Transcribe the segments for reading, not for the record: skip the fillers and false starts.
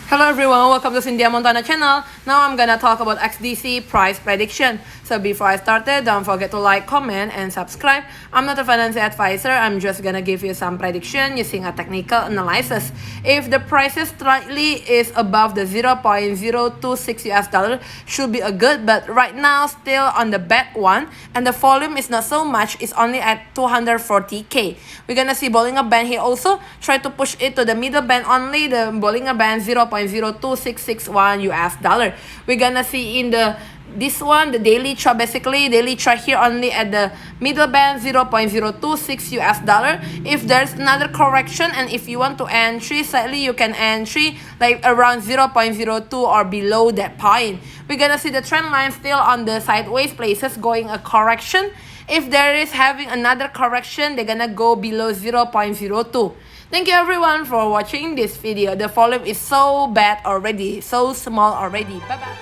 Hello everyone, welcome to Cynthia Montana channel. Now I'm gonna talk about XDC price prediction. So before I started, don't forget to like, comment, and subscribe. I'm not a financial advisor. I'm just gonna give you some prediction using a technical analysis. If the prices slightly is above the 0.026 US dollar, should be a good, but right now still on the bad one, and the volume is not so much. It's only at 240k. We're gonna see Bollinger Band here also. Try to push it to the middle band only. The Bollinger Band 0.02661 US dollar. We're gonna see in this one, the daily chart, basically daily chart here only at the middle band 0.026 US dollar. If there's another correction and if you want to entry slightly, you can entry like around 0.02 or below that point. We're gonna see the trend line still on the sideways places going a correction. If there is having another correction, they're gonna go below 0.02. Thank you everyone for watching this video. The volume is so bad already, so small already. Bye bye.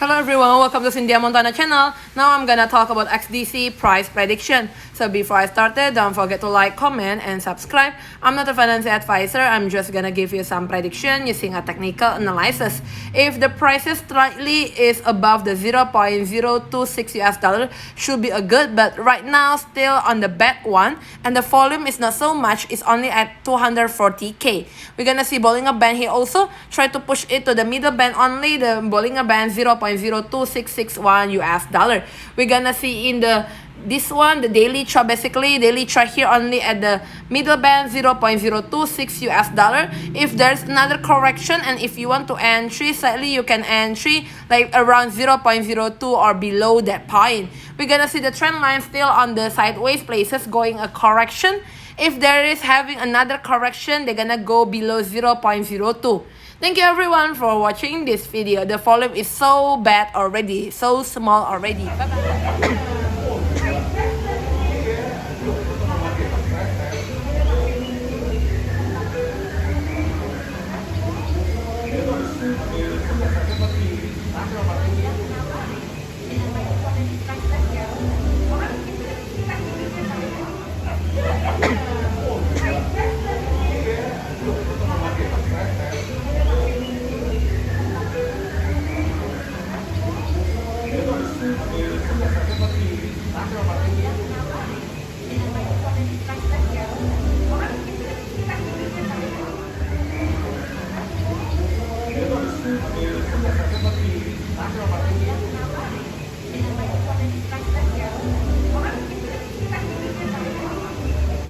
Hello everyone, welcome to Cynthia Montana channel. Now I'm gonna talk about XDC price prediction. So before I started, don't forget to like, comment, and subscribe. I'm not a financial advisor. I'm just gonna give you some prediction using a technical analysis. If the prices slightly is above the 0.026 US dollar, should be a good, but right now still on the bad one, and the volume is not so much. It's only at 240k. We're gonna see Bollinger Band here also. Try to push it to the middle band only. The Bollinger Band 0.02661 US dollar. We're gonna see in this one, the daily chart, basically daily chart here only at the middle band 0.026 US dollar. If there's another correction and if you want to entry slightly, you can entry like around 0.02 or below that point. We're gonna see the trend line still on the sideways places going a correction. If there is having another correction, they're gonna go below 0.02. Thank you everyone for watching this video. The volume is so bad already, so small already. Bye bye.